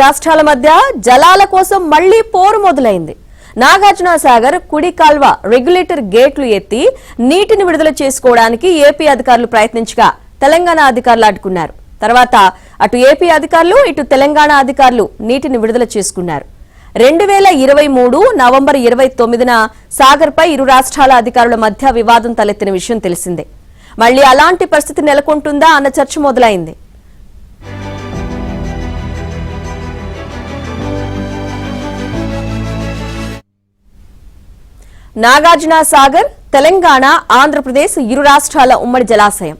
రాష్ట్రాల మధ్య జలాల కోసం మళ్లీ పోరు మొదలైంది. నాగార్జున సాగర్ కుడి కాల్వ రెగ్యులేటర్ గేట్లు ఎత్తి నీటిని విడుదల చేసుకోవడానికి ఏపీ అధికారులు ప్రయత్నించగా తెలంగాణ అధికారులు అడ్డుకున్నారు. తర్వాత అటు ఏపీ అధికారులు ఇటు తెలంగాణ అధికారులు నీటిని విడుదల చేసుకున్నారు. 2023 నవంబర్ 29న సాగర్పై ఇరు రాష్ట్రాల అధికారుల మధ్య వివాదం తలెత్తిన విషయం తెలిసిందే. మళ్లీ అలాంటి పరిస్థితి నెలకొంటుందా అన్న చర్చ మొదలైంది. నాగార్జున సాగర్ తెలంగాణ ఆంధ్రప్రదేశ్ ఇరు రాష్ట్రాల ఉమ్మడి జలాశయం.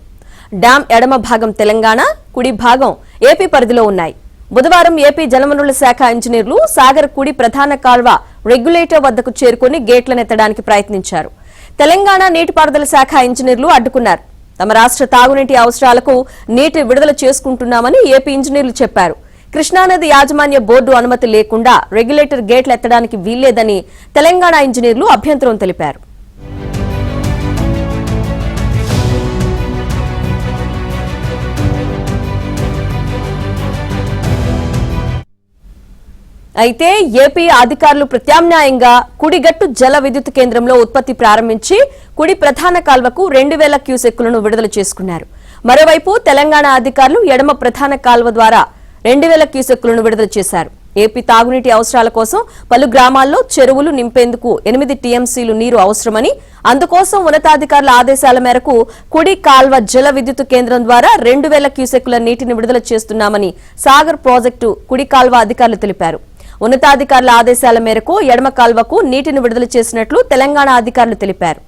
డ్యాం ఎడమ భాగం తెలంగాణ, కుడి భాగం ఏపీ పరిధిలో ఉన్నాయి. బుధవారం ఏపీ జలవనరుల శాఖ ఇంజనీర్లు సాగర్ కుడి ప్రధాన కాల్వ రెగ్యులేటర్ వద్దకు చేరుకుని గేట్లనెత్తడానికి ప్రయత్నించారు. తెలంగాణ నీటిపారుదల శాఖ ఇంజనీర్లు అడ్డుకున్నారు. తమ రాష్ట్ర తాగునీటి అవసరాలకు నీటి విడుదల చేసుకుంటున్నామని ఏపీ ఇంజనీర్లు చెప్పారు. కృష్ణానది యాజమాన్య బోర్డు అనుమతి లేకుండా రెగ్యులేటర్ గేట్లు ఎత్తడానికి వీల్లేదని తెలంగాణ ఇంజనీర్లు అభ్యంతరం తెలిపారు. అయితే ఏపీ అధికారులు ప్రత్యామ్నాయంగా కుడిగట్టు జల విద్యుత్ కేంద్రంలో ఉత్పత్తి ప్రారంభించి కుడి ప్రధాన కాల్వకు 2000 క్యూసెక్కులను విడుదల చేసుకున్నారు. మరోవైపు తెలంగాణ అధికారులు ఎడమ ప్రధాన కాల్వ ద్వారా 2000 క్యూసెక్కులను విడుదల చేశారు. ఏపీ తాగునీటి అవసరాల కోసం పలు గ్రామాల్లో చెరువులు నింపేందుకు 8 టీఎంసీలు నీరు అవసరమని, అందుకోసం ఉన్నతాధికారుల ఆదేశాల మేరకు కుడి కాల్వ జల విద్యుత్ కేంద్రం ద్వారా 2000 క్యూసెక్కుల నీటిని విడుదల చేస్తున్నామని సాగర్ ప్రాజెక్టు కుడి కాల్వ అధికారులు తెలిపారు. ఉన్నతాధికారుల ఆదేశాల మేరకు ఎడమ కాల్వకు నీటిని విడుదల చేసినట్లు తెలంగాణ అధికారులు తెలిపారు.